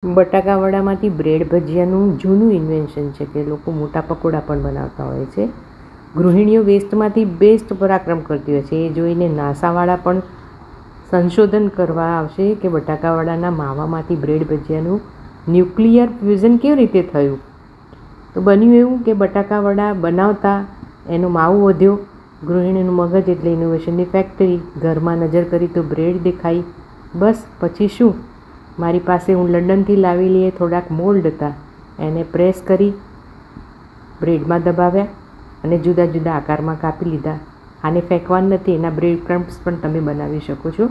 બટાકા વડામાંથી બ્રેડ ભજીયાનું જૂનું ઇન્વેન્શન છે કે લોકો મોટા પકોડા પણ બનાવતા હોય છે. ગૃહિણીઓ વેસ્ટમાંથી બેસ્ટ પરાક્રમ કરતી હોય છે. એ જોઈને નાસાવાળા પણ સંશોધન કરવા આવશે કે બટાકા વડાના માવામાંથી બ્રેડ ભજીયાનું ન્યુક્લિયર ફ્યુઝન કેવી રીતે થયું. તો બન્યું એવું કે બટાકા વડા બનાવતા એનો માવો વધ્યો. ગૃહિણીનું મગજ એટલે ઇનોવેશનની ફેક્ટરી. ઘરમાં નજર કરી તો બ્રેડ દેખાઈ. બસ પછી શું, મારી પાસે હું લંડનથી લાવેલી એ થોડાક મોલ્ડ હતા. એને પ્રેસ કરી બ્રેડમાં દબાવ્યા અને જુદા જુદા આકારમાં કાપી લીધા. આને ફેંકવાનું નથી, એના બ્રેડ ક્રમ્પ્સ પણ તમે બનાવી શકો છો.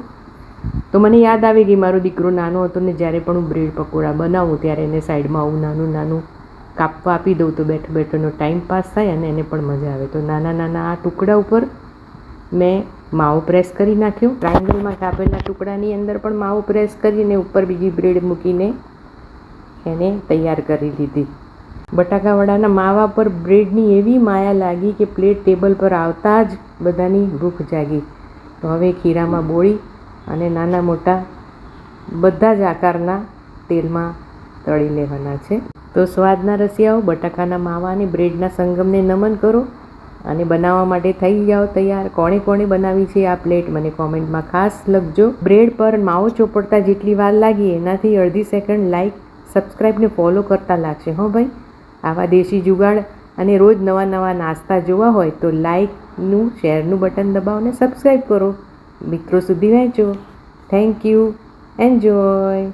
તો મને યાદ આવી ગઈ, મારો દીકરો નાનો હતો ને જ્યારે પણ હું બ્રેડ પકોડા બનાવું ત્યારે એને સાઈડમાં આવું નાનું નાનું કાપવા આપી દઉં તો બેઠો બેઠોનો ટાઈમ પાસ થાય અને એને પણ મજા આવે. તો નાના નાના આ ટુકડા ઉપર મેં માવો પ્રેસ કરી નાખ્યો. ટ્રાયંગલમાં કાપેલા ટુકડાની અંદર પણ માવો પ્રેસ કરીને ઉપર બીજી બ્રેડ મૂકીને એને તૈયાર કરી લીધી. બટાકા વડાના માવા પર બ્રેડની એવી માયા લાગી કે પ્લેટ ટેબલ પર આવતા જ બધાની ભૂખ જાગી. તો હવે ખીરામાં બોળી અને નાના મોટા બધા જ આકારના તેલમાં તળી લેવાના છે. તો સ્વાદના રસિયાઓ, બટાકાના માવા અને બ્રેડના સંગમને નમન કરો અને બનાવવા માટે થઈ જાઓ તૈયાર. કોણે કોણે બનાવી છે આ પ્લેટ મને કોમેન્ટમાં ખાસ લખજો. બ્રેડ પર માવો ચોપડતા જેટલી વાર લાગી એનાથી અડધી સેકન્ડ લાઈક, સબસ્ક્રાઈબને ફોલો કરતા લાગશે. હો ભાઈ, આવા દેશી જુગાડ અને રોજ નવા નવા નાસ્તા જોવા હોય તો લાઈકનું, શેરનું બટન દબાવો ને સબસ્ક્રાઈબ કરો. મિત્રો સુધી વહેંચો. Thank you. એન્જોય.